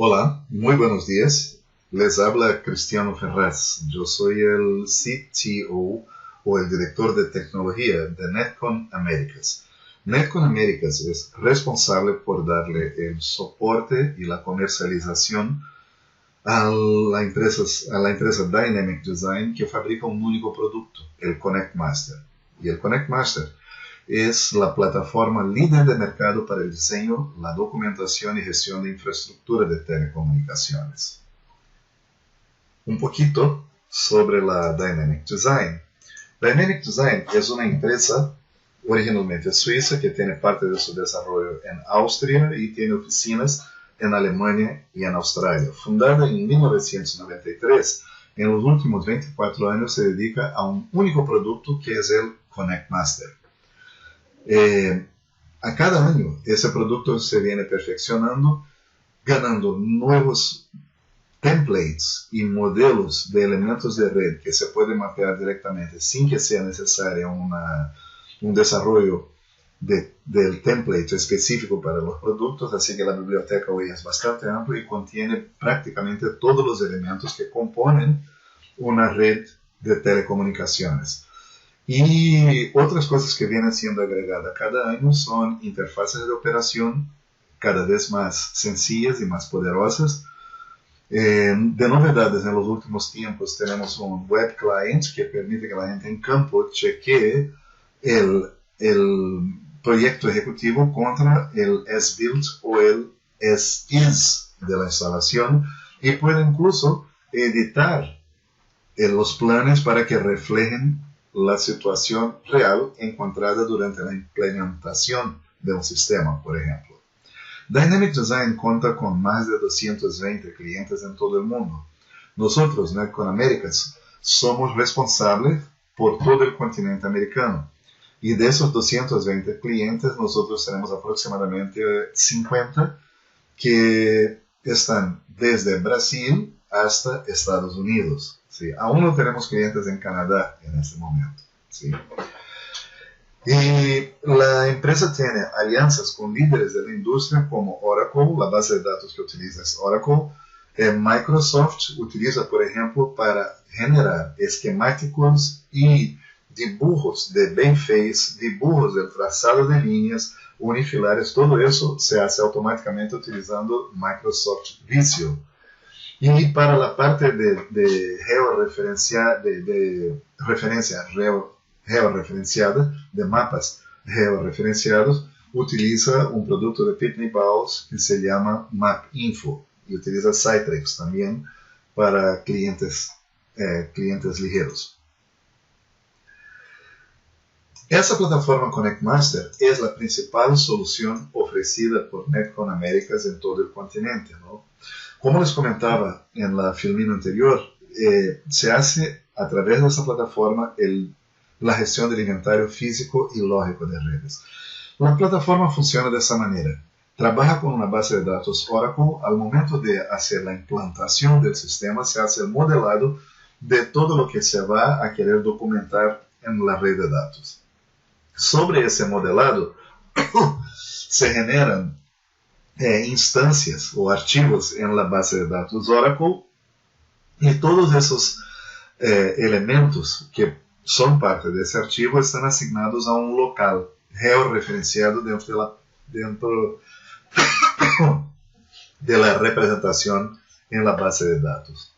Hola, muy buenos días. Les habla Cristiano Ferraz. Yo soy el CTO o el director de tecnología de Netcon Américas. Netcon Américas es responsable por darle el soporte y la comercialización a la empresa Dynamic Design, que fabrica un único producto, el ConnectMaster. Y el ConnectMaster es la plataforma líder de mercado para el diseño, la documentación y gestión de infraestructura de telecomunicaciones. Un poquito sobre la Dynamic Design. Dynamic Design es una empresa originalmente suiza que tiene parte de su desarrollo en Austria y tiene oficinas en Alemania y en Australia. Fundada en 1993, en los últimos 24 años se dedica a un único producto que es el ConnectMaster. A cada año ese producto se viene perfeccionando, ganando nuevos templates y modelos de elementos de red que se pueden mapear directamente sin que sea necesario un desarrollo del template específico para los productos, así que la biblioteca hoy es bastante amplia y contiene prácticamente todos los elementos que componen una red de telecomunicaciones. Y otras cosas que vienen siendo agregadas cada año son interfaces de operación cada vez más sencillas y más poderosas. De novedades en los últimos tiempos tenemos un web client que permite que la gente en campo chequee el proyecto ejecutivo contra el as-built o el as-is de la instalación y puede incluso editar los planes para que reflejen la situación real encontrada durante la implementación de un sistema, por ejemplo. Dynamic Design cuenta con más de 220 clientes en todo el mundo. Nosotros, Netcon Américas, somos responsables por todo el continente americano. Y de esos 220 clientes, nosotros tenemos aproximadamente 50 que están desde Brasil hasta Estados Unidos. ¿Sí? Aún no tenemos clientes en Canadá en este momento. ¿Sí? Y la empresa tiene alianzas con líderes de la industria como Oracle, la base de datos que utiliza es Oracle. Microsoft utiliza, por ejemplo, para generar esquemáticos y dibujos de Baseface, dibujos del trazado de líneas unifilares, todo eso se hace automáticamente utilizando Microsoft Visio. Y para la parte de referencia georreferenciada, de mapas georreferenciados, utiliza un producto de Pitney Bowes que se llama MapInfo y utiliza Citrix también para clientes ligeros. Esa plataforma ConnectMaster es la principal solución ofrecida por Netcon Américas en todo el continente, ¿no? Como les comentaba en la filmina anterior, se hace a través de esa plataforma la gestión del inventario físico y lógico de redes. La plataforma funciona de esa manera. Trabaja con una base de datos Oracle. Al momento de hacer la implantación del sistema, se hace el modelado de todo lo que se va a querer documentar en la red de datos. Sobre ese modelado, se generan instancias o archivos en la base de datos Oracle y todos esos elementos que son parte de ese archivo están asignados a un local georreferenciado dentro de la representación en la base de datos.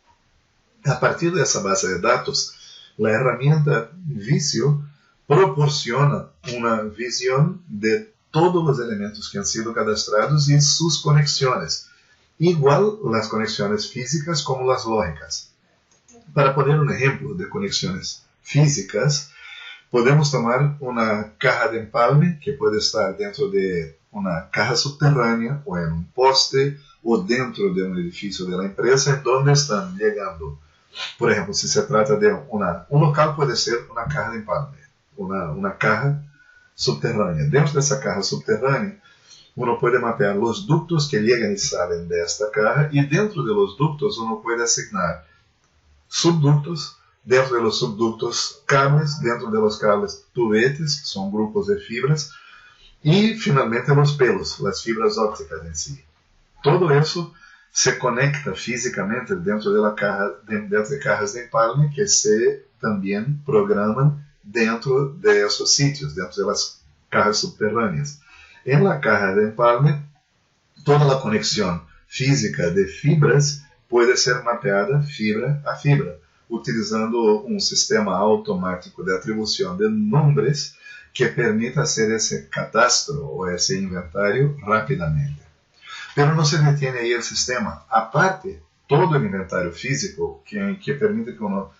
A partir de esa base de datos, la herramienta Visio proporciona una visión de todos los elementos que han sido cadastrados y sus conexiones, igual las conexiones físicas como las lógicas. Para poner un ejemplo de conexiones físicas, podemos tomar una caja de empalme que puede estar dentro de una caja subterránea o en un poste o dentro de un edificio de la empresa en donde están llegando. Por ejemplo, si se trata de un local, puede ser una caja de empalme, una caja subterránea. Dentro de esa caja subterránea, uno puede mapear los ductos que llegan y salen de esta caja y dentro de los ductos uno puede asignar subductos, dentro de los subductos cables, dentro de los cables tubetes, que son grupos de fibras, y finalmente los pelos, las fibras ópticas en sí. Todo eso se conecta físicamente dentro de cajas de empalme que se también programan dentro de esos sitios, dentro de las cajas subterráneas. En la caja de empalme, toda la conexión física de fibras puede ser mapeada fibra a fibra, utilizando un sistema automático de atribución de nombres que permita hacer ese catastro o ese inventario rápidamente. Pero no se detiene ahí el sistema. Aparte, todo el inventario físico que permite que uno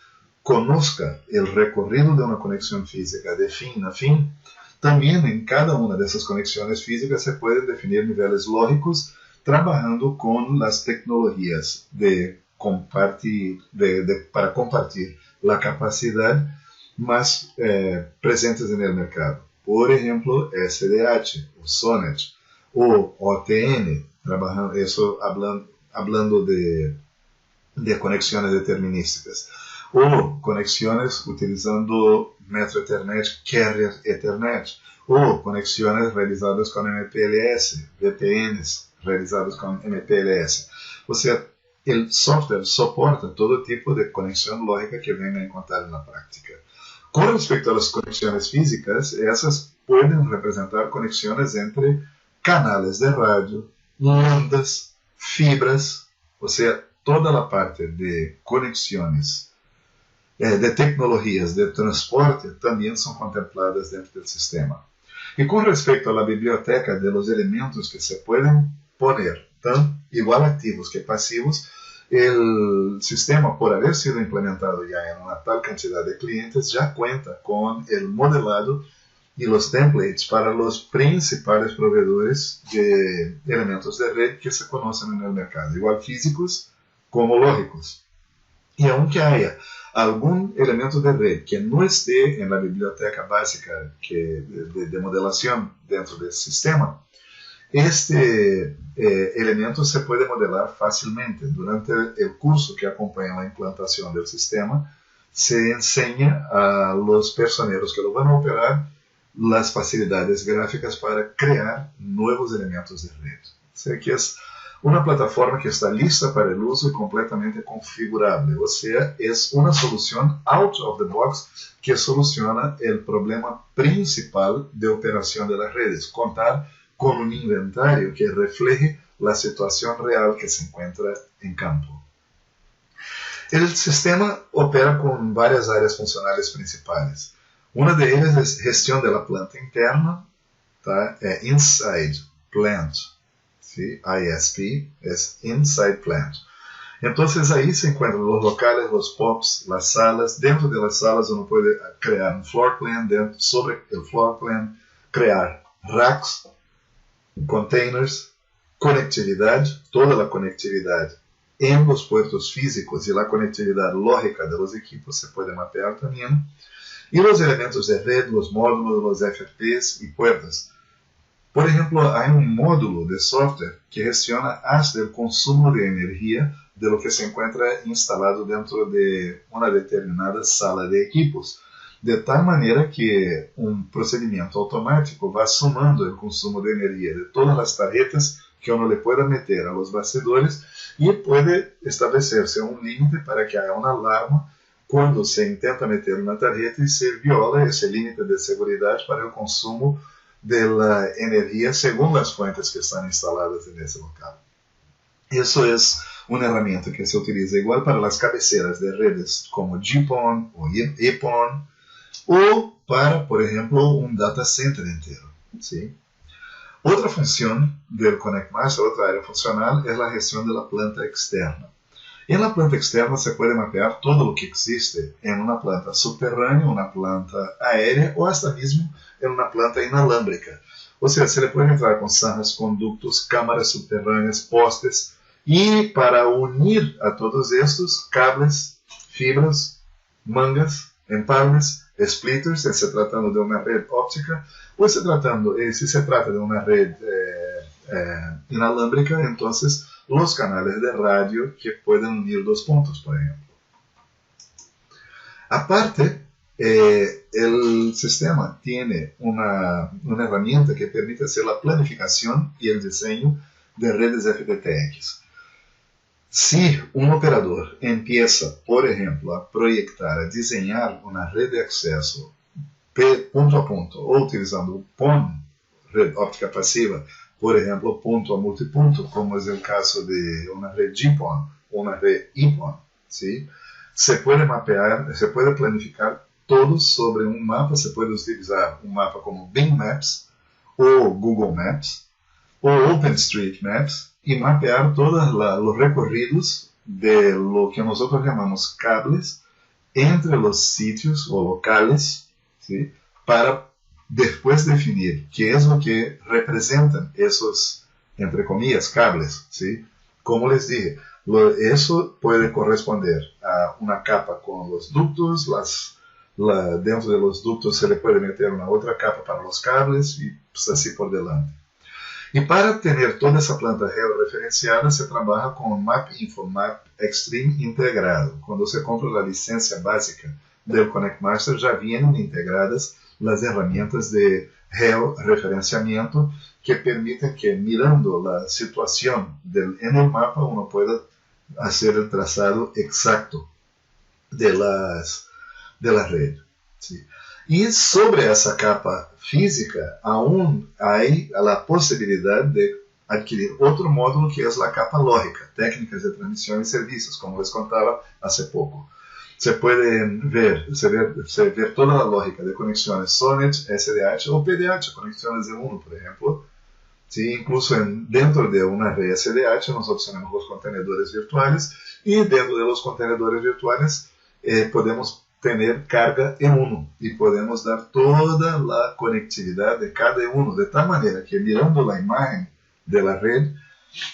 conozca el recorrido de una conexión física de fin a fin, también en cada una de esas conexiones físicas se pueden definir niveles lógicos trabajando con las tecnologías para compartir la capacidad más presentes en el mercado. Por ejemplo, SDH, o SONET, o OTN, hablando de conexiones determinísticas, o conexiones utilizando Metro Ethernet, Carrier Ethernet, o conexiones realizadas con MPLS, VPNs realizados con MPLS. O sea, el software soporta todo tipo de conexión lógica que venga a encontrar en la práctica. Con respecto a las conexiones físicas, esas pueden representar conexiones entre canales de radio, ondas, fibras, o sea, toda la parte de conexiones, de tecnologías de transporte también son contempladas dentro del sistema. Y con respecto a la biblioteca de los elementos que se pueden poner, tan igual activos que pasivos, el sistema, por haber sido implementado ya en una tal cantidad de clientes, ya cuenta con el modelado y los templates para los principales proveedores de elementos de red que se conocen en el mercado, igual físicos como lógicos. Y aunque haya algún elemento de red que no esté en la biblioteca básica de modelación dentro del sistema, este elemento se puede modelar fácilmente. Durante el curso que acompaña la implantación del sistema, se enseña a los personeros que lo van a operar las facilidades gráficas para crear nuevos elementos de red. O sea que es una plataforma que está lista para el uso y completamente configurable. O sea, es una solución out of the box que soluciona el problema principal de operación de las redes: contar con un inventario que refleje la situación real que se encuentra en campo. El sistema opera con varias áreas funcionales principales. Una de ellas es gestión de la planta interna, tá? Inside Plant, ¿sí? ISP es Inside Plant. Entonces ahí se encuentran los locales, los POPs, las salas. Dentro de las salas uno puede crear un floor plan, sobre el floor plan crear racks, containers, conectividad, toda la conectividad en los puertos físicos y la conectividad lógica de los equipos se puede mapear también. Y los elementos de red, los módulos, los FFPs y puertas. Por ejemplo, hay un módulo de software que gestiona hasta el consumo de energía de lo que se encuentra instalado dentro de una determinada sala de equipos, de tal manera que un procedimiento automático va sumando el consumo de energía de todas las tarjetas que uno le pueda meter a los bastidores y puede establecerse un límite para que haya una alarma cuando se intenta meter una tarjeta y se viola ese límite de seguridad para el consumo de la energía según las fuentes que están instaladas en ese local. Eso es una herramienta que se utiliza igual para las cabeceras de redes como GPON o EPON, o para, por ejemplo, un data center entero, ¿sí? Otra función del ConnectMaster, otra área funcional, es la gestión de la planta externa. En la planta externa se puede mapear todo lo que existe en una planta subterránea, una planta aérea o hasta mismo en una planta inalámbrica. O sea, se le puede entrar con zanjas, conductos, cámaras subterráneas, postes, y para unir a todos estos cables, fibras, mangas, empalmes, splitters, si se tratando de una red óptica, o si se trata de una red inalámbrica, entonces los canales de radio que pueden unir dos puntos, por ejemplo. Aparte, el sistema tiene una herramienta que permite hacer la planificación y el diseño de redes FTTX. Si un operador empieza, por ejemplo, a proyectar, a diseñar una red de acceso punto a punto, ou utilizando PON, red óptica pasiva, por ejemplo, punto a multipunto, como es el caso de una red GPON o una red EPON, ¿sí? Se puede mapear, se puede planificar todo sobre un mapa. Se puede utilizar un mapa como Bing Maps o Google Maps o OpenStreetMaps y mapear todos los recorridos de lo que nosotros llamamos cables entre los sitios o locales, ¿sí? Para después definir qué es lo que representan esos, entre comillas, cables, ¿sí? Como les dije, eso puede corresponder a una capa con los ductos, dentro de los ductos se le puede meter una otra capa para los cables y pues así por delante. Y para tener toda esa planta georreferenciada se trabaja con MapInfo, Map Extreme integrado. Cuando se compra la licencia básica del ConnectMaster ya vienen integradas las herramientas de georreferenciamiento que permiten que mirando la situación en el mapa uno pueda hacer el trazado exacto de la red, ¿sí? Y sobre esa capa física aún hay la posibilidad de adquirir otro módulo que es la capa lógica, técnicas de transmisión y servicios, como les contaba hace poco. Se puede ver toda la lógica de conexiones SONET, SDH o PDH, conexiones de uno, por ejemplo. ¿Sí? Incluso dentro de una red SDH nosotros tenemos los contenedores virtuales y dentro de los contenedores virtuales podemos tener carga en uno y podemos dar toda la conectividad de cada uno, de tal manera que mirando la imagen de la red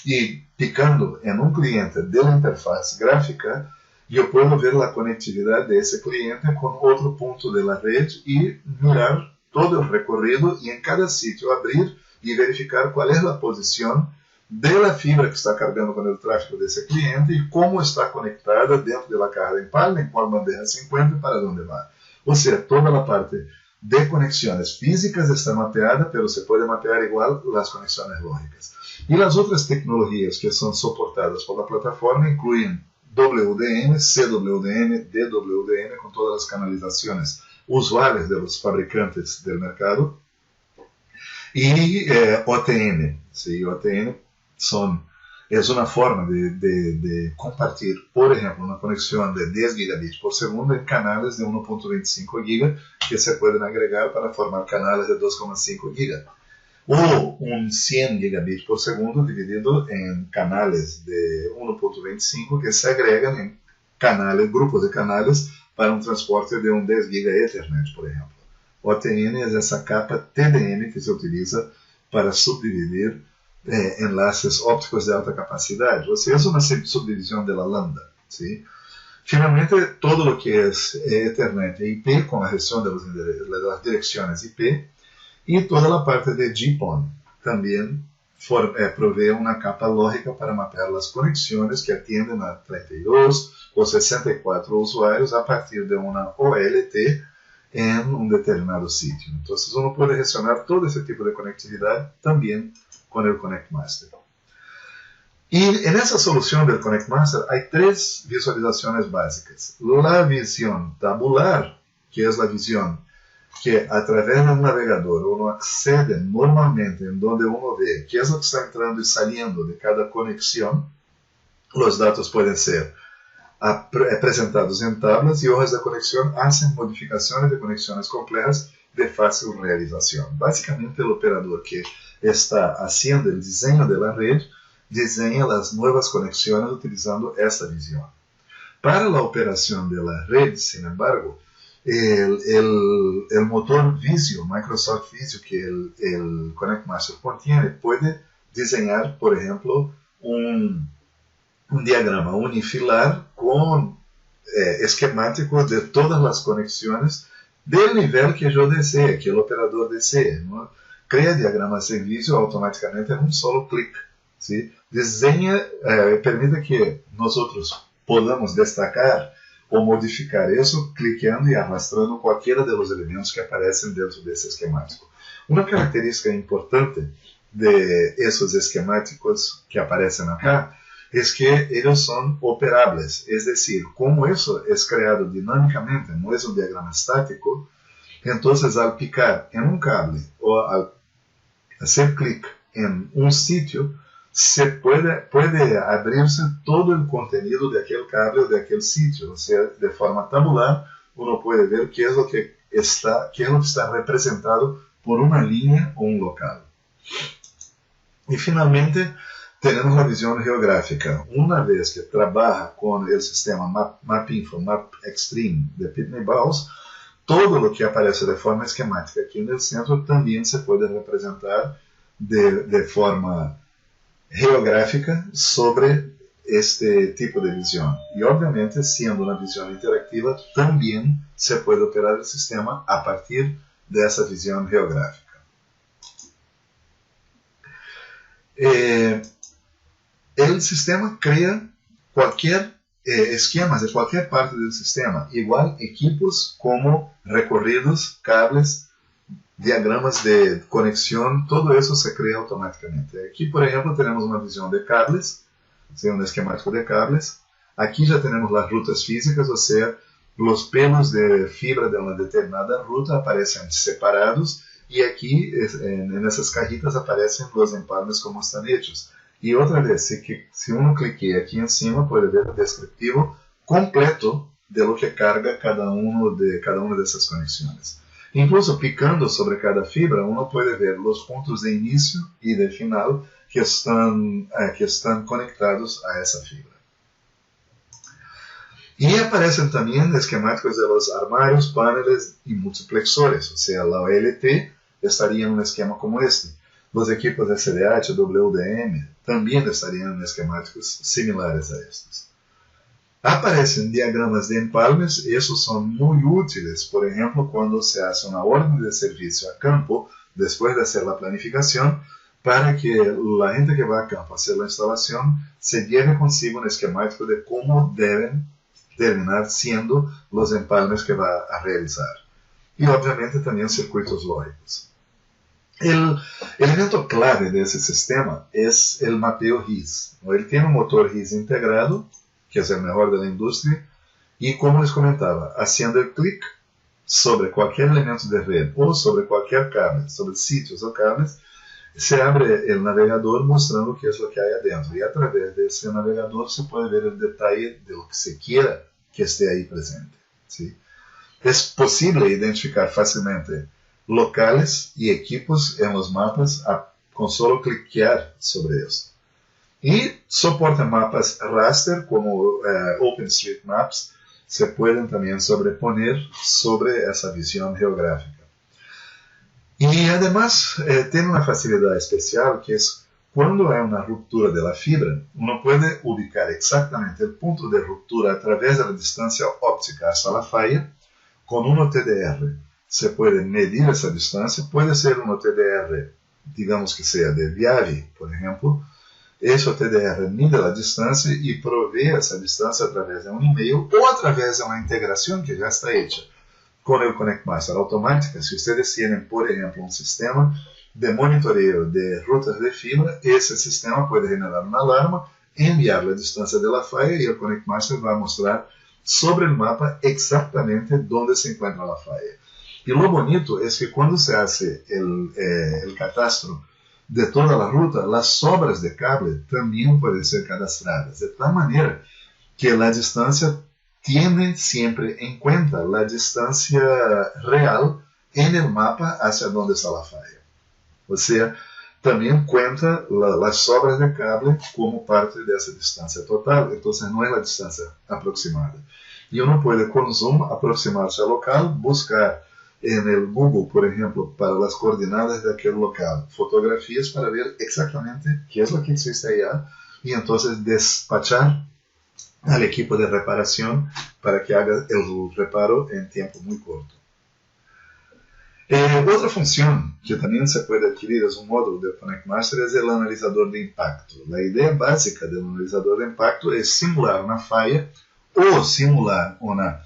y picando en un cliente de la interfaz gráfica, yo puedo ver la conectividad de ese cliente con otro punto de la red y mirar todo el recorrido y en cada sitio abrir y verificar cuál es la posición de la fibra que está cargando con el tráfico de ese cliente y cómo está conectada dentro de la caja de empalme, en cuál bandeja se encuentra y para dónde va. O sea, toda la parte de conexiones físicas está mapeada, pero se puede mapear igual las conexiones lógicas. Y las otras tecnologías que son soportadas por la plataforma incluyen WDM, CWDM, DWDM, con todas las canalizaciones usuales de los fabricantes del mercado, y OTN. ¿Sí? OTN es una forma de compartir, por ejemplo, una conexión de 10 gigabits por segundo en canales de 1.25 giga que se pueden agregar para formar canales de 2.5 giga. O un 100 gigabits por segundo dividido en canales de 1.25 que se agregan en canales, grupos de canales para un transporte de un 10 giga Ethernet, por ejemplo. OTN es esa capa TDM que se utiliza para subdividir enlaces ópticos de alta capacidad. O sea, es una subdivisión de la lambda, ¿sí? Finalmente, todo lo que es Ethernet e IP con la gestión de las direcciones IP y toda la parte de GPON también provee una capa lógica para mapear las conexiones que atienden a 32 o 64 usuarios a partir de una OLT en un determinado sitio. Entonces uno puede gestionar todo ese tipo de conectividad también con el ConnectMaster. Y en esa solución del ConnectMaster hay tres visualizaciones básicas. La visión tabular, que es la visión que a través del navegador uno accede normalmente en donde uno ve qué es lo que está entrando y saliendo de cada conexión. Los datos pueden ser presentados en tablas y hojas de conexión hacen modificaciones de conexiones complejas de fácil realización. Básicamente el operador que está haciendo el diseño de la red diseña las nuevas conexiones utilizando esta visión. Para la operación de la red, sin embargo, el motor Visio, Microsoft Visio, que el ConnectMaster contiene, puede diseñar, por ejemplo, un diagrama unifilar con esquemáticos de todas las conexiones del nivel que yo desee, que el operador desee, ¿no? Crea diagramas en Visio automáticamente en un solo clic, ¿sí? Diseña, permite que nosotros podamos destacar o modificar eso cliqueando y arrastrando cualquiera de los elementos que aparecen dentro de ese esquemático. Una característica importante de esos esquemáticos que aparecen acá es que ellos son operables, es decir, como eso es creado dinámicamente, no es un diagrama estático, entonces al picar en un cable o al hacer clic en un sitio, se puede abrirse todo el contenido de aquel cable o de aquel sitio, o sea, de forma tabular, uno puede ver qué es lo que está representado por una línea o un local. Y finalmente, tenemos la visión geográfica. Una vez que trabaja con el sistema MapInfo, MapXtreme de Pitney Bowes, todo lo que aparece de forma esquemática aquí en el centro también se puede representar de forma geográfica sobre este tipo de visión. Y obviamente, siendo una visión interactiva, también se puede operar el sistema a partir de esa visión geográfica. El sistema crea esquemas de cualquier parte del sistema, igual equipos como recorridos, cables, diagramas de conexión, todo eso se crea automáticamente. Aquí, por ejemplo, tenemos una visión de cables, un esquemático de cables. Aquí ya tenemos las rutas físicas, o sea, los pelos de fibra de una determinada ruta aparecen separados, y aquí en esas cajitas aparecen los empalmes como están hechos. Y otra vez, si uno cliquea aquí encima, puede ver el descriptivo completo de lo que carga cada una de esas conexiones. Incluso picando sobre cada fibra, uno puede ver los puntos de inicio y de final que están conectados a esa fibra. Y aparecen también esquemáticos de los armarios, paneles y multiplexores, o sea, la OLT estaría en un esquema como este. Los equipos de SDH, WDM, también estarían en esquemáticos similares a estos. Aparecen diagramas de empalmes, y esos son muy útiles, por ejemplo, cuando se hace una orden de servicio a campo, después de hacer la planificación, para que la gente que va a campo a hacer la instalación se lleve consigo un esquemático de cómo deben terminar siendo los empalmes que va a realizar. Y obviamente también circuitos lógicos. El elemento clave de ese sistema es el mapeo RIS. Él tiene un motor RIS integrado, que es el mejor de la industria, y como les comentaba, haciendo el clic sobre cualquier elemento de red o sobre cualquier cable, sobre sitios o cables, se abre el navegador mostrando qué es lo que hay adentro, y a través de ese navegador se puede ver el detalle de lo que se quiera que esté ahí presente, ¿sí? Es posible identificar fácilmente locales y equipos en los mapas con solo cliquear sobre esto. Y soporta mapas raster como OpenStreetMaps, se pueden también sobreponer sobre esa visión geográfica. Y además tiene una facilidad especial, que es cuando hay una ruptura de la fibra, uno puede ubicar exactamente el punto de ruptura a través de la distancia óptica hasta la falla con un OTDR. Se puede medir esa distancia, puede ser un OTDR, digamos que sea de Viavi, por ejemplo. Ese OTDR mide la distancia y provee esa distancia a través de un email o a través de una integración que ya está hecha con el ConnectMaster automática. Si ustedes tienen, por ejemplo, un sistema de monitoreo de rutas de fibra, ese sistema puede generar una alarma, enviar la distancia de la falla, y el ConnectMaster va a mostrar sobre el mapa exactamente dónde se encuentra la falla. Y lo bonito es que cuando se hace el catastro de toda la ruta, las sobras de cable también pueden ser cadastradas, de tal manera que la distancia tiene siempre en cuenta la distancia real en el mapa hacia donde está la falla. O sea, también cuenta las sobras de cable como parte de esa distancia total, entonces no es la distancia aproximada. Y uno puede con Zoom aproximarse al local, buscar en el Google, por ejemplo, para las coordenadas de aquel local, fotografías para ver exactamente qué es lo que existe allá, y entonces despachar al equipo de reparación para que haga el reparo en tiempo muy corto. Otra función que también se puede adquirir es un módulo de ConnectMaster, es el analizador de impacto. La idea básica del analizador de impacto es simular una falla o simular una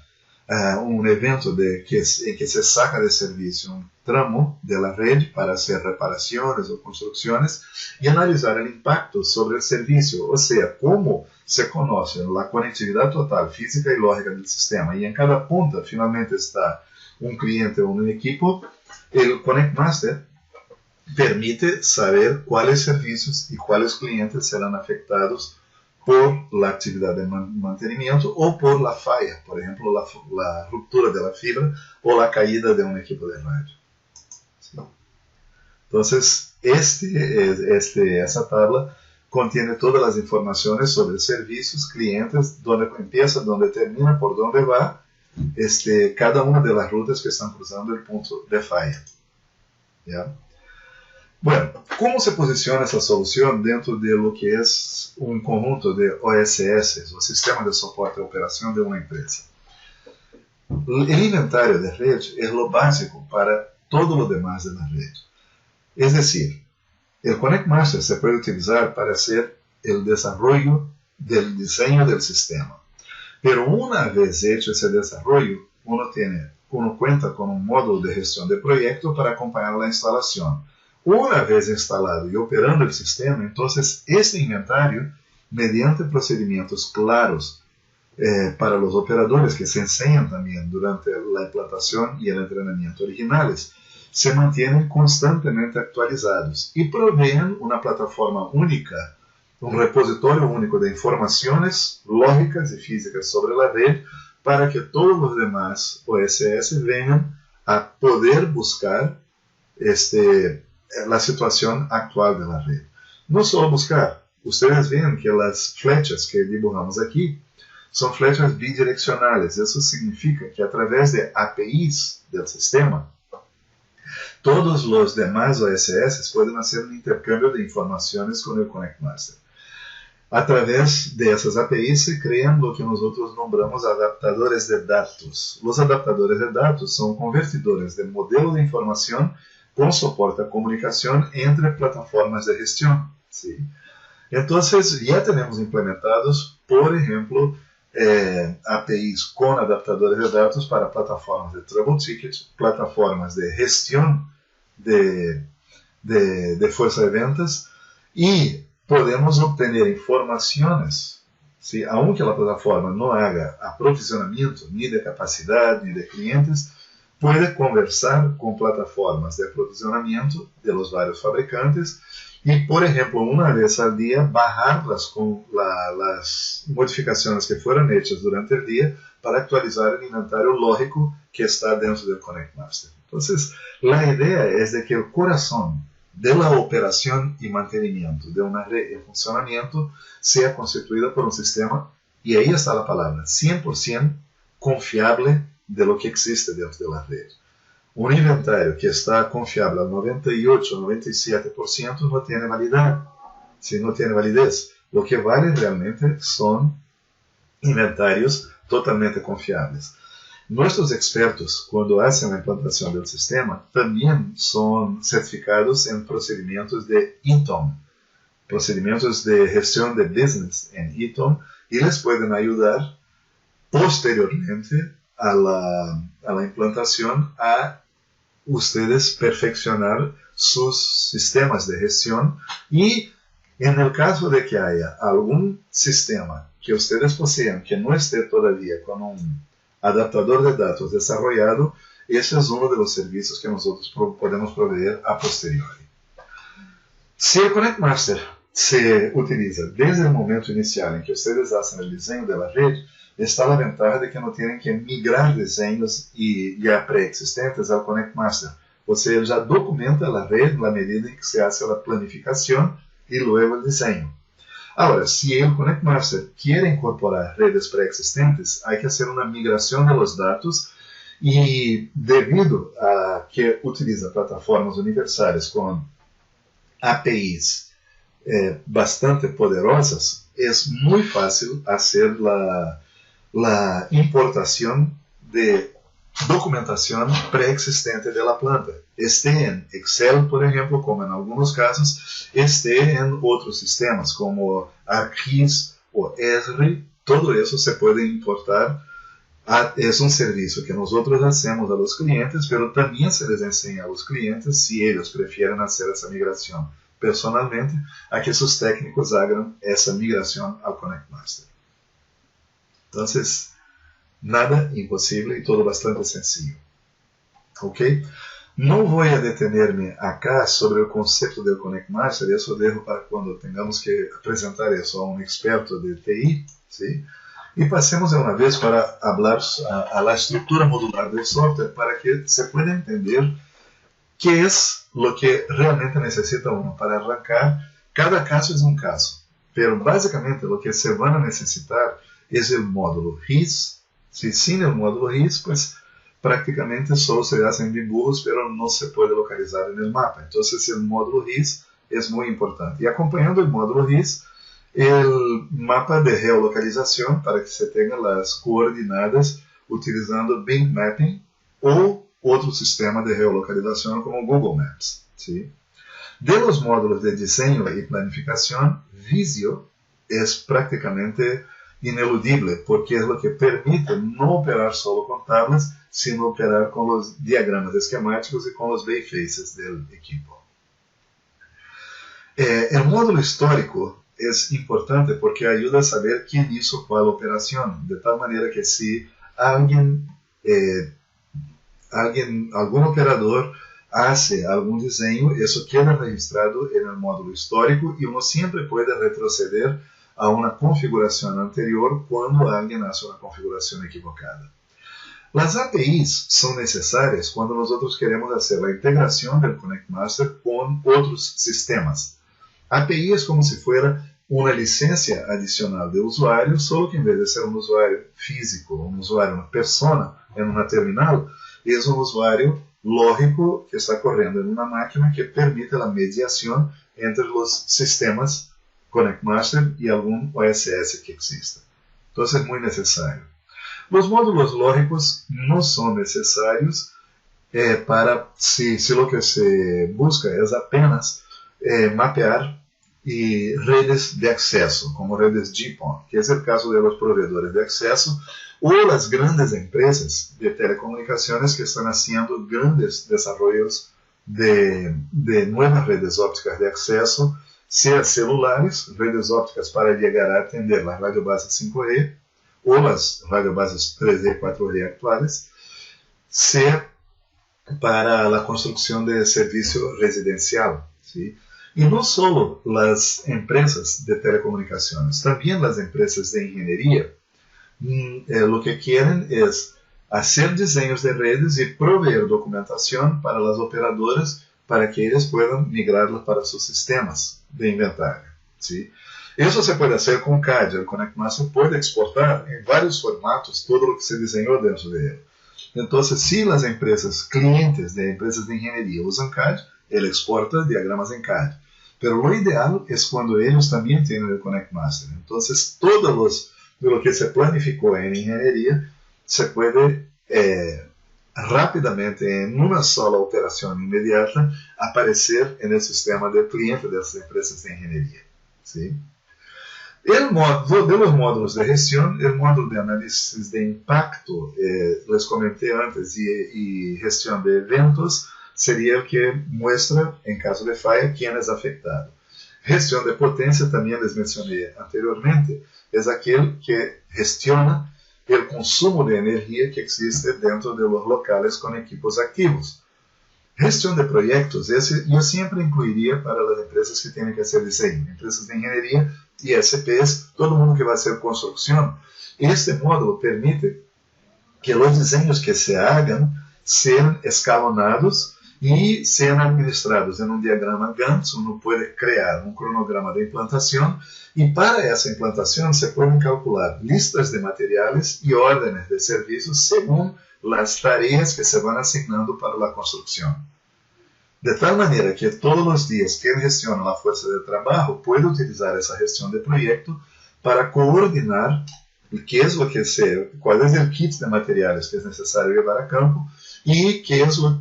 un evento en que se saca de servicio un tramo de la red para hacer reparaciones o construcciones y analizar el impacto sobre el servicio, o sea, cómo se conoce la conectividad total física y lógica del sistema, y en cada punta finalmente está un cliente o un equipo. El Connect Master permite saber cuáles servicios y cuáles clientes serán afectados por la actividad de mantenimiento o por la falla, por ejemplo, la ruptura de la fibra o la caída de un equipo de radio. ¿Sí? Entonces, esa tabla contiene todas las informaciones sobre servicios, clientes, dónde empieza, dónde termina, por dónde va, cada una de las rutas que están cruzando el punto de falla. ¿Ya? Bueno, ¿cómo se posiciona esa solución dentro de lo que es un conjunto de OSS, o Sistema de Soporte a Operación de una empresa? El inventario de red es lo básico para todo lo demás de la red. Es decir, el Connect Master se puede utilizar para hacer el desarrollo del diseño del sistema. Pero una vez hecho ese desarrollo, uno cuenta con un módulo de gestión de proyecto para acompañar la instalación. Una vez instalado y operando el sistema, entonces este inventario, mediante procedimientos claros para los operadores que se enseñan también durante la implantación y el entrenamiento originales, se mantienen constantemente actualizados y proveen una plataforma única, un repositorio único de informaciones lógicas y físicas sobre la red para que todos los demás OSS vengan a poder buscar la situación actual de la red. No solo buscar, ustedes ven que las flechas que dibujamos aquí son flechas bidireccionales. Eso significa que a través de APIs del sistema, todos los demás OSS pueden hacer un intercambio de informaciones con el Connect Master. A través de esas APIs se crean lo que nosotros nombramos adaptadores de datos. Los adaptadores de datos son convertidores de modelo de información con soporte a comunicación entre plataformas de gestión. ¿Sí? Entonces ya tenemos implementados, por ejemplo, APIs con adaptadores de datos para plataformas de trouble tickets, plataformas de gestión de fuerza de ventas, y podemos obtener informaciones, ¿sí? Aunque la plataforma no haga aprovisionamiento ni de capacidad ni de clientes, puede conversar con plataformas de aprovisionamiento de los varios fabricantes y, por ejemplo, una vez al día bajarlas con las modificaciones que fueron hechas durante el día para actualizar el inventario lógico que está dentro del Connect Master. Entonces, la idea es de que el corazón de la operación y mantenimiento de una red en funcionamiento sea constituida por un sistema, y ahí está la palabra, 100% confiable de lo que existe dentro de la red. Un inventario que está confiable al 98-97% no tiene validez. Si no tiene validez, lo que vale realmente son inventarios totalmente confiables. Nuestros expertos, cuando hacen la implantación del sistema, también son certificados en procedimientos de ITOM, procedimientos de gestión de business en ITOM, y les pueden ayudar posteriormente a la implantación a ustedes perfeccionar sus sistemas de gestión, y en el caso de que haya algún sistema que ustedes posean que no esté todavía con un adaptador de datos desarrollado, ese es uno de los servicios que nosotros podemos proveer a posteriori. Si el Connect Master se utiliza desde el momento inicial en que ustedes hacen el diseño de la red, está la ventaja de que no tienen que migrar diseños ya preexistentes al Connect Master. O sea, él ya documenta la red en la medida en que se hace la planificación y luego el diseño. Ahora, si el Connect Master quiere incorporar redes preexistentes, hay que hacer una migración de los datos, y debido a que utiliza plataformas universales con APIs bastante poderosas, es muy fácil hacer la importación de documentación preexistente de la planta, esté en Excel, por ejemplo, como en algunos casos, esté en otros sistemas como ArcGIS o Esri. Todo eso se puede importar Es un servicio que nosotros hacemos a los clientes, pero también se les enseña a los clientes, si ellos prefieren hacer esa migración personalmente, a que sus técnicos hagan esa migración al Connect Master. Entonces, nada imposible y todo bastante sencillo. ¿Ok? No voy a detenerme acá sobre el concepto del Connect Master, eso dejo para cuando tengamos que presentar eso a un experto de TI, ¿sí? Y pasemos de una vez para hablar a la estructura modular del software para que se pueda entender qué es lo que realmente necesita uno para arrancar. Cada caso es un caso, pero básicamente lo que se van a necesitar es el módulo HIS. Si sin el módulo HIS, pues prácticamente solo se hacen dibujos, pero no se puede localizar en el mapa. Entonces el módulo HIS es muy importante. Y acompañando el módulo HIS, el mapa de geolocalización para que se tengan las coordenadas utilizando Bing Mapping o otro sistema de geolocalización como Google Maps, ¿sí? De los módulos de diseño y planificación, Visio es prácticamente ineludible porque es lo que permite no operar solo con tablas, sino operar con los diagramas esquemáticos y con los bayfaces del equipo. El módulo histórico es importante porque ayuda a saber quién hizo cuál operación, de tal manera que si algún operador hace algún diseño, eso queda registrado en el módulo histórico y uno siempre puede retroceder a una configuración anterior cuando alguien hace una configuración equivocada. Las APIs son necesarias cuando nosotros queremos hacer la integración del Connect Master con otros sistemas. API es como si fuera una licencia adicional de usuario, solo que en vez de ser un usuario físico, un usuario, una persona en una terminal, es un usuario lógico que está corriendo en una máquina que permite la mediación entre los sistemas Connect Master y algún OSS que exista. Entonces es muy necesario. Los módulos lógicos no son necesarios para si lo que se busca es apenas mapear y redes de acceso, como redes GPON, que es el caso de los proveedores de acceso o las grandes empresas de telecomunicaciones que están haciendo grandes desarrollos de nuevas redes ópticas de acceso, sea celulares, redes ópticas para llegar a atender las radiobases 5G o las radiobases 3G y 4G actuales, sea para la construcción de servicio residencial, ¿sí? Y no solo las empresas de telecomunicaciones, también las empresas de ingeniería. Lo que quieren es hacer diseños de redes y proveer documentación para las operadoras para que ellas puedan migrarlas para sus sistemas de inventario, ¿sí? Eso se puede hacer con CAD. El Connect Master puede exportar en varios formatos todo lo que se diseñó dentro de él. Entonces, si las empresas, clientes de empresas de ingeniería usan CAD, él exporta diagramas en CAD. Pero lo ideal es cuando ellos también tienen el Connect Master. Entonces, todo lo que se planificó en ingeniería se puede rápidamente, en una sola operación inmediata, aparecer en el sistema del cliente de las empresas de ingeniería, ¿sí? El módulo de los módulos de gestión, el módulo de análisis de impacto, les comenté antes, y gestión de eventos, sería el que muestra, en caso de falla, quién es afectado. Gestión de potencia, también les mencioné anteriormente, es aquel que gestiona el consumo de energía que existe dentro de los locales con equipos activos. Gestión de proyectos, ese yo siempre incluiría para las empresas que tienen que hacer diseño, empresas de ingeniería y SPs, todo el mundo que va a hacer construcción. Este módulo permite que los diseños que se hagan sean escalonados y sean administrados en un diagrama Gantt. Uno puede crear un cronograma de implantación y para esa implantación se pueden calcular listas de materiales y órdenes de servicios según las tareas que se van asignando para la construcción. De tal manera que todos los días quien gestiona la fuerza de trabajo puede utilizar esa gestión de proyecto para coordinar cuál es el kit de materiales que es necesario llevar a campo y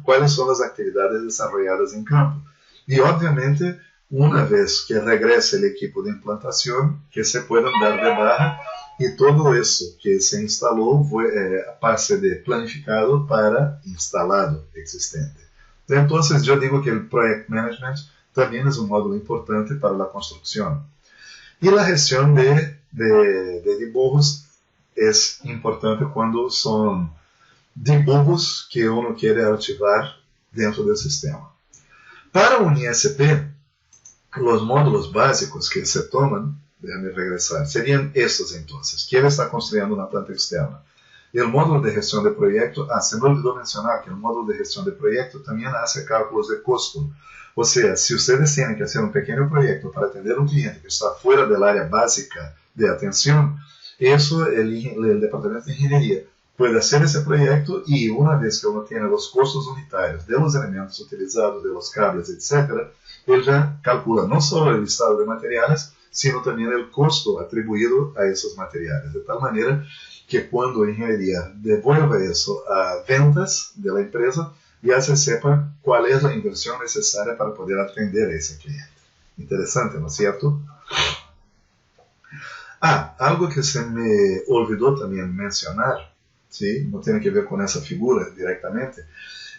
cuáles son las actividades desarrolladas en campo. Y obviamente, una vez que regrese el equipo de implantación, que se puedan dar de baja y todo eso que se instaló pase de planificado para instalado existente. Entonces yo digo que el Project Management también es un módulo importante para la construcción. Y la gestión de dibujos es importante cuando son dibujos que uno quiere archivar dentro del sistema. Para un ISP, los módulos básicos que se toman, déjame regresar, serían estos entonces. ¿Quién está construyendo una planta externa? El módulo de gestión de proyecto, se me olvidó mencionar que el módulo de gestión de proyecto también hace cálculos de costo. O sea, si ustedes tienen que hacer un pequeño proyecto para atender a un cliente que está fuera del área básica de atención, eso el departamento de ingeniería puede hacer ese proyecto y una vez que uno tiene los costos unitarios de los elementos utilizados, de los cables, etc., él ya calcula no solo el listado de materiales, sino también el costo atribuido a esos materiales, de tal manera que cuando la ingeniería devuelva eso a ventas de la empresa, ya se sepa cuál es la inversión necesaria para poder atender a ese cliente. Interesante, ¿no es cierto? Algo que se me olvidó también mencionar, ¿sí? No tiene que ver con esa figura directamente,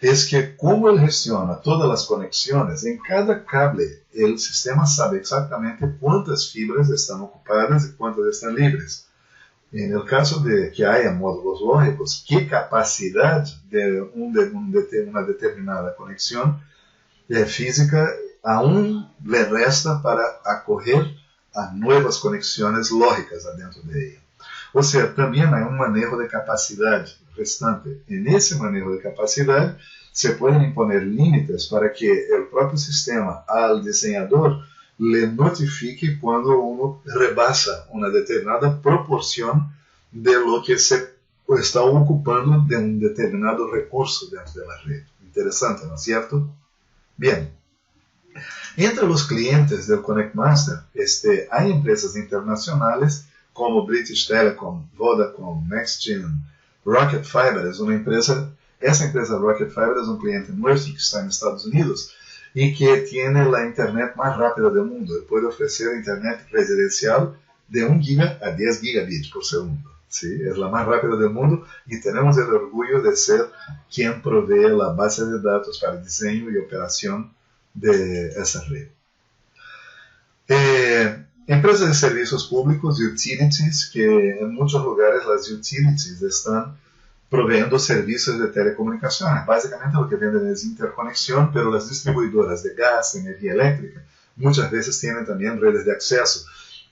es que como él gestiona todas las conexiones, en cada cable el sistema sabe exactamente cuántas fibras están ocupadas y cuántas están libres. En el caso de que haya módulos lógicos, qué capacidad de una determinada conexión física aún le resta para acoger a nuevas conexiones lógicas adentro de ella. O sea, también hay un manejo de capacidad restante. En ese manejo de capacidad se pueden imponer límites para que el propio sistema al diseñador le notifique cuando uno rebasa una determinada proporción de lo que se está ocupando de un determinado recurso dentro de la red. Interesante, ¿no es cierto? Bien. Entre los clientes del ConnectMaster hay empresas internacionales como British Telecom, Vodacom, NextGen, Rocket Fiber es una empresa. Esa empresa Rocket Fiber es un cliente nuestro que está en Estados Unidos y que tiene la internet más rápida del mundo. Él puede ofrecer internet residencial de 1 giga a 10 gigabits por segundo. ¿Sí? Es la más rápida del mundo y tenemos el orgullo de ser quien provee la base de datos para el diseño y operación de esa red. Empresas de servicios públicos, utilities, que en muchos lugares las utilities están proveyendo servicios de telecomunicaciones. Básicamente lo que venden es interconexión, pero las distribuidoras de gas, energía eléctrica, muchas veces tienen también redes de acceso.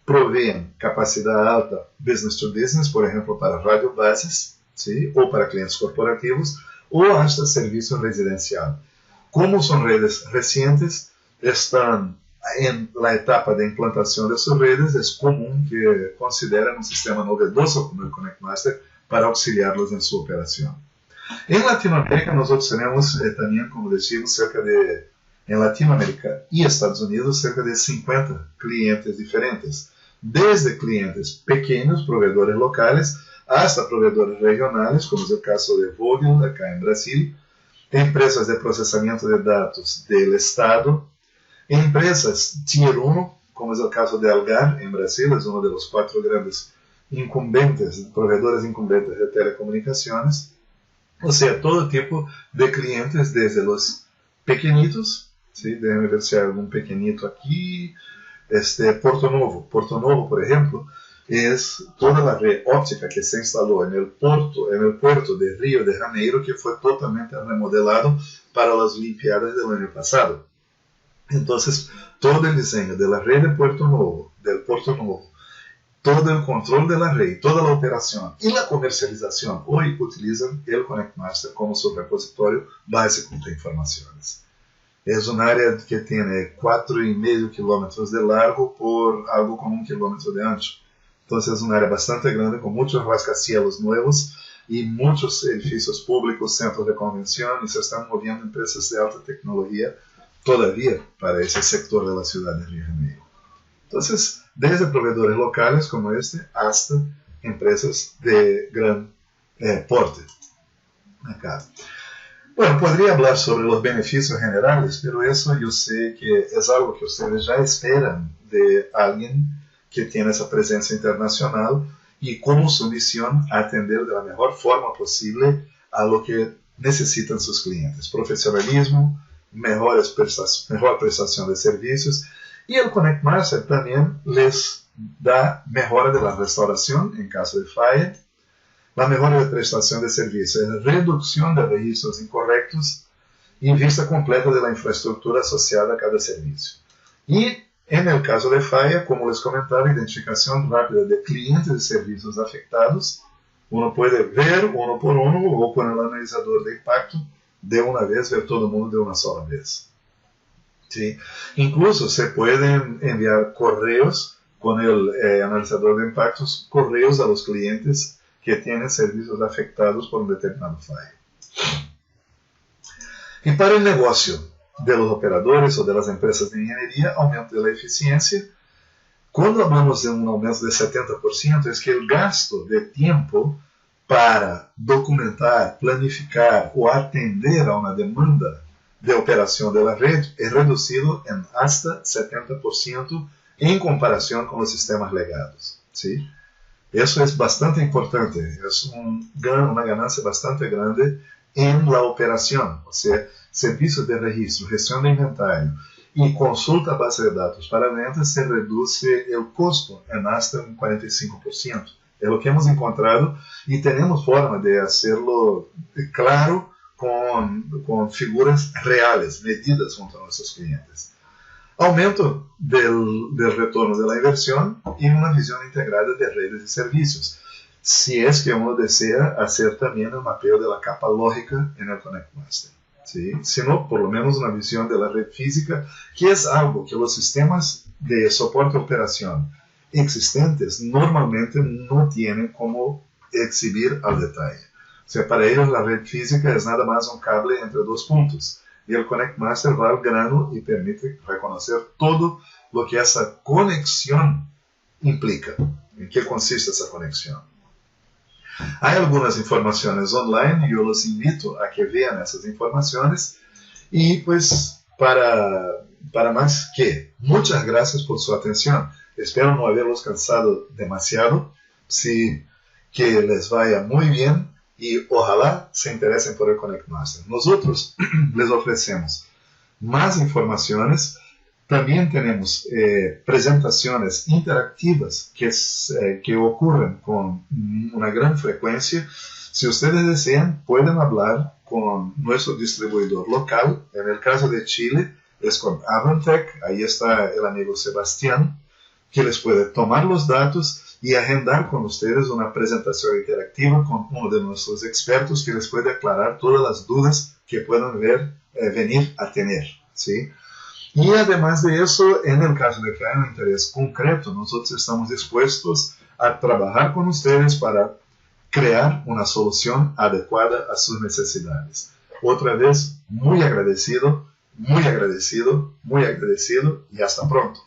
Proveen capacidad alta business to business, por ejemplo, para radiobases, ¿sí? O para clientes corporativos, o hasta servicio residencial. Como son redes recientes, están en la etapa de implantación de sus redes, es común que consideren un sistema novedoso como el ConnectMaster para auxiliarlos en su operación. En Latinoamérica nosotros tenemos también, como decimos, en Latinoamérica y Estados Unidos, cerca de 50 clientes diferentes, desde clientes pequeños, proveedores locales, hasta proveedores regionales, como es el caso de Vogel, acá en Brasil, empresas de procesamiento de datos del Estado, empresas Tier 1, como es el caso de Algar, en Brasil, es uno de los 4 grandes proveedores incumbentes de telecomunicaciones, o sea, todo tipo de clientes, desde los pequeñitos, ¿sí? Déjenme ver si hay algún pequeñito aquí, Porto Novo, por ejemplo, es toda la red óptica que se instaló en el puerto de Río de Janeiro, que fue totalmente remodelado para las Olimpiadas del año pasado. Entonces, todo el diseño de la red del Puerto Novo, todo el control de la red, toda la operación y la comercialización, hoy utilizan el ConnectMaster como su repositorio básico de informaciones. Es un área que tiene 4,5 kilómetros de largo por algo como 1 kilómetro de ancho. Entonces es un área bastante grande con muchos rascacielos nuevos y muchos edificios públicos, centros de convención, y se están moviendo empresas de alta tecnología todavía para ese sector de la ciudad de Río de Janeiro. Entonces, desde proveedores locales como hasta empresas de gran porte. Acá. Bueno, podría hablar sobre los beneficios generales, pero eso yo sé que es algo que ustedes ya esperan de alguien que tiene esa presencia internacional y como su misión atender de la mejor forma posible a lo que necesitan sus clientes. Profesionalismo, mejor prestación de servicios, y el Connect Master también les da mejora de la restauración en caso de falla, la mejora de prestación de servicios, reducción de registros incorrectos y vista completa de la infraestructura asociada a cada servicio. Y en el caso de falla, como les comentaba, identificación rápida de clientes y servicios afectados. Uno puede ver uno por uno o con el analizador de impacto de una vez, ver todo el mundo de una sola vez. ¿Sí? Incluso se pueden enviar correos con el analizador de impactos, correos a los clientes que tienen servicios afectados por un determinado fallo. Y para el negocio de los operadores o de las empresas de ingeniería, aumento de la eficiencia. Cuando hablamos de un aumento de 70%, es que el gasto de tiempo para documentar, planificar o atender a una demanda de operación de la red es reducido en hasta 70% en comparación con los sistemas legados. ¿Sí? Eso es bastante importante, es una ganancia bastante grande en la operación, o sea, servicios de registro, gestión de inventario y consulta a base de datos para ventas, se reduce el costo en hasta un 45%. Es lo que hemos encontrado y tenemos forma de hacerlo claro con figuras reales, medidas junto a nuestros clientes. Aumento del retorno de la inversión y una visión integrada de redes y servicios. Si es que uno desea hacer también el mapeo de la capa lógica en el Connect Master. ¿Sí? Sino por lo menos una visión de la red física, que es algo que los sistemas de soporte a operación existentes normalmente no tienen como exhibir al detalle. O sea, para ellos la red física es nada más un cable entre dos puntos. Y el Connect Master va al grano y permite reconocer todo lo que esa conexión implica. ¿En qué consiste esa conexión? Hay algunas informaciones online y yo los invito a que vean esas informaciones. Y pues, para más que, muchas gracias por su atención. Espero no haberlos cansado demasiado. Sí, que les vaya muy bien y ojalá se interesen por el Connect Master. Nosotros les ofrecemos más informaciones. También tenemos presentaciones interactivas que ocurren con una gran frecuencia. Si ustedes desean, pueden hablar con nuestro distribuidor local. En el caso de Chile, es con Avantec. Ahí está el amigo Sebastián, que les puede tomar los datos y agendar con ustedes una presentación interactiva con uno de nuestros expertos que les puede aclarar todas las dudas que puedan venir a tener. ¿Sí? Y además de eso, en el caso de que haya un interés concreto, nosotros estamos dispuestos a trabajar con ustedes para crear una solución adecuada a sus necesidades. Otra vez, muy agradecido, muy agradecido, muy agradecido y hasta pronto.